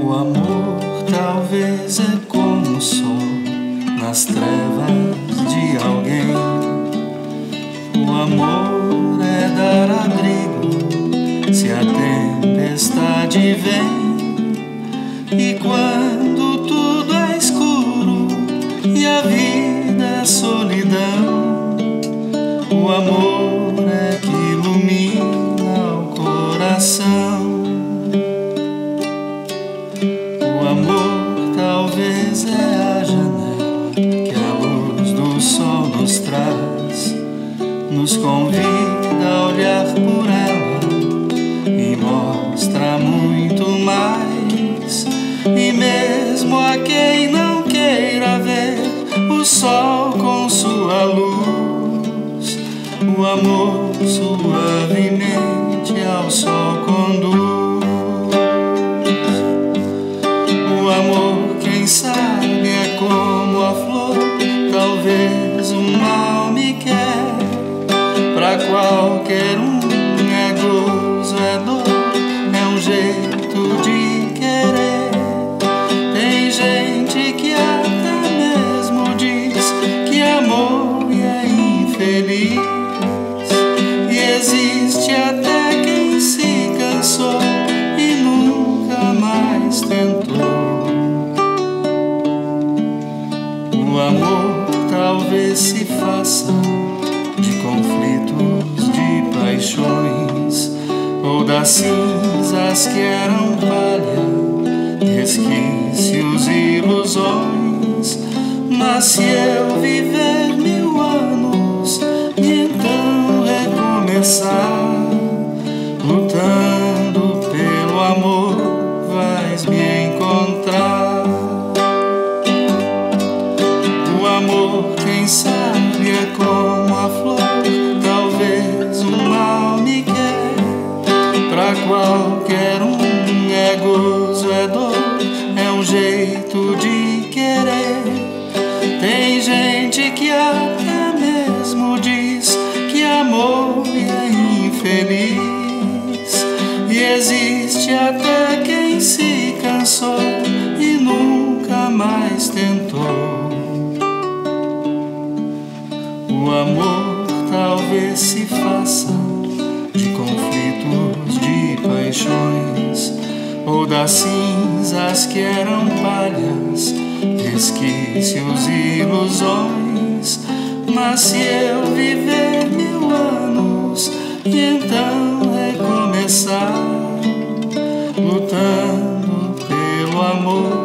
O amor talvez é como o sol nas trevas de alguém. O amor é dar abrigo se a tempestade vem. E quando tudo é escuro e a vida é solidão, o amor é que ilumina o coração. O amor talvez é a janela que a luz do sol nos traz, nos convida a olhar por ela e mostra muito mais. E mesmo a quem não queira ver o sol com sua luz, o amor suavemente ao sol conduz. O amor, quem sabe, é como a flor, talvez um mal me quer. Pra qualquer um é gozo, é dor, é um jeito de querer. Tem gente que até mesmo diz que amor e é infeliz. E existe até quem se cansou e nunca mais tentou. O amor talvez se faça de conflitos, de paixões, ou das cinzas que eram palha, resquícios e ilusões. Mas se eu viver 1000 anos e então recomeçar, lutando pelo amor, vais me encontrar. O amor, quem sabe, é como a flor, talvez um mal me quer. Pra qualquer um é gozo, é dor, é um jeito de querer. Tem gente que até mesmo diz que amor é infeliz. E existe até quem se cansou e nunca mais tentou. O amor talvez se faça de conflitos, de paixões, ou das cinzas que eram palhas, resquícios e ilusões. Mas se eu viver 1000 anos e então recomeçar, lutando pelo amor,